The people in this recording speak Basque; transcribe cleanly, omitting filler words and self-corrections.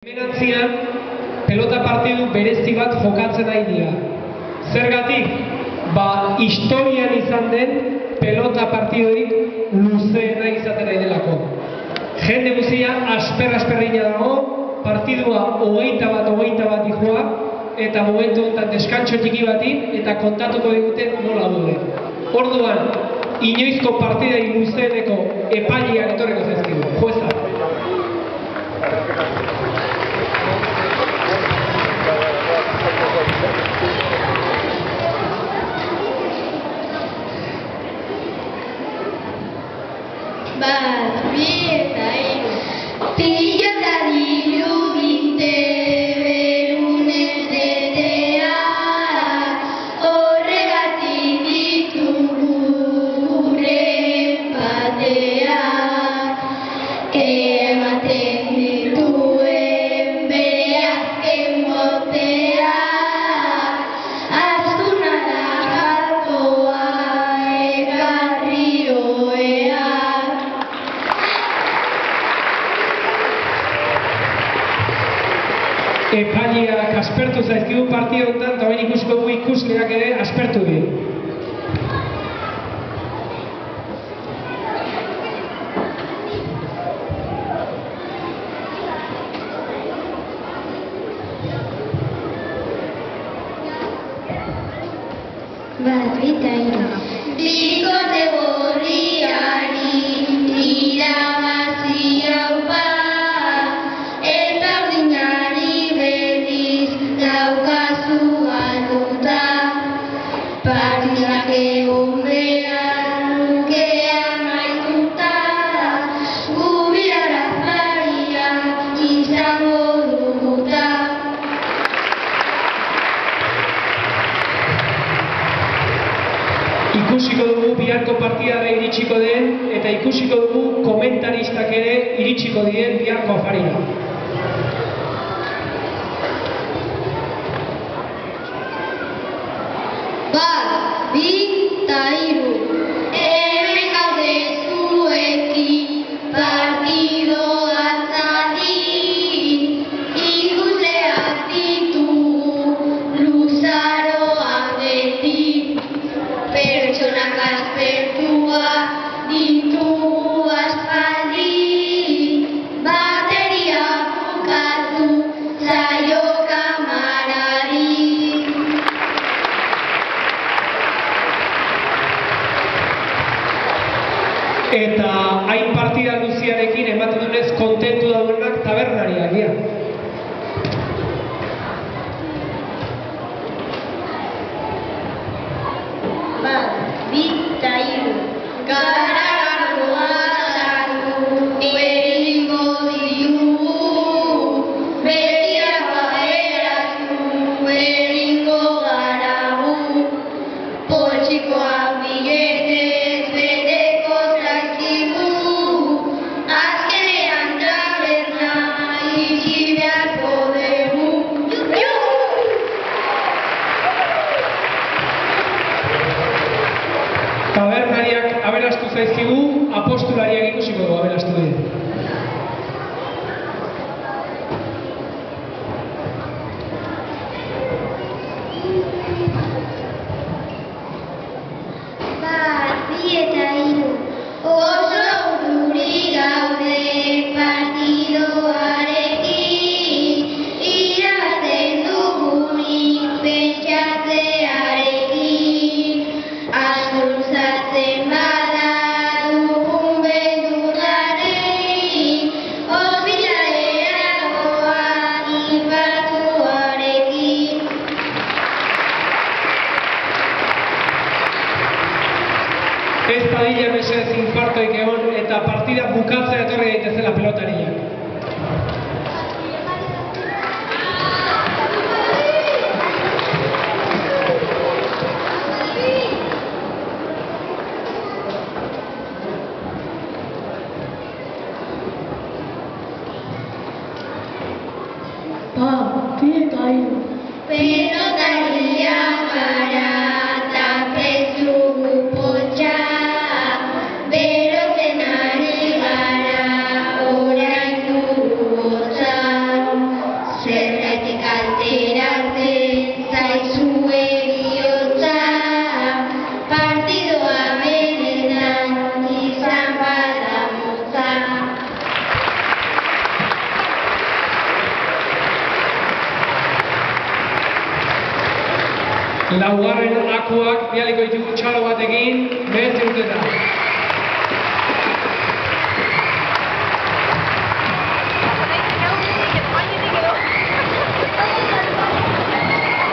Hemenatzian, pelota partidu berezi bat jokatzen ari dira. Zergatik? Historian izan den pelota partidurik luzeena izaten ari delako. Jende guztia asper-asperrina dago, partidua 21 bat dijoa, eta momentu honetan deskantxo txiki bati eta kontatuko digute nola duen. Orduan, inoizko partidai luzeeneko epaileak etorriko zaizkigu. Jueza. Bat, bi eta hiru. Pilotari luginte berunez detea, horregatik ditugu gure empatea. Ematen dituen bere azken botea, astuna da gakoa ekarri oea. Epaileak aspertu zaizkigu partida honetan, eta bain ikusiko dugu ikusleak ere aspertu di. Bat, bi eta hiru. Bikote gorriari irabazi haupa, eta urdinari berriz daukazu galduta. Partidak egon behar luke amaituta, gubirara faria izango duguta. Ikusiko dugu biharko partidara iritsiko den, eta ikusiko dugu komentaristak ere iritsiko diren biharko afarira. Bat, bi eta hiru. Hemen gaude zuekin partidoa zati, ikusleak ditugu luzaroan beti. Pertsonak aspertuak ditugu aspaldi, bateria bukatu zaio kamarari. Eta hain partida luziarekin ematen dunez kontentu daudenak tabernariak dira. Bat, bi eta hiru. Garagardoa sartu egingo ditugu, betiako eratu egingo garagu. Poltsikoak biletez beteko zaizkigu, azkenean taberna itxi beharko dugu. Tabernariak aberastu zaizkigu, apostolariak ikusiko dugu aberastu dira. Bat, bi eta hiru. Oso urduri gaude partidoarekin, irabazten dugunik pentsatzearekin. Askurtzatzen bada dugun beldurrarekin, ospitalera goa infartuarekin. Ez dadila mesedez infartoik egon eta partida bukatzea etorri daitezela pelotariak. Bat, bi eta hiru. Pelotaria gara eta prezu poltsa, berotzen ari gara orain dugu gozan. Laugarren akuak bialiko ditugu txalo batekin, 9 urtetan.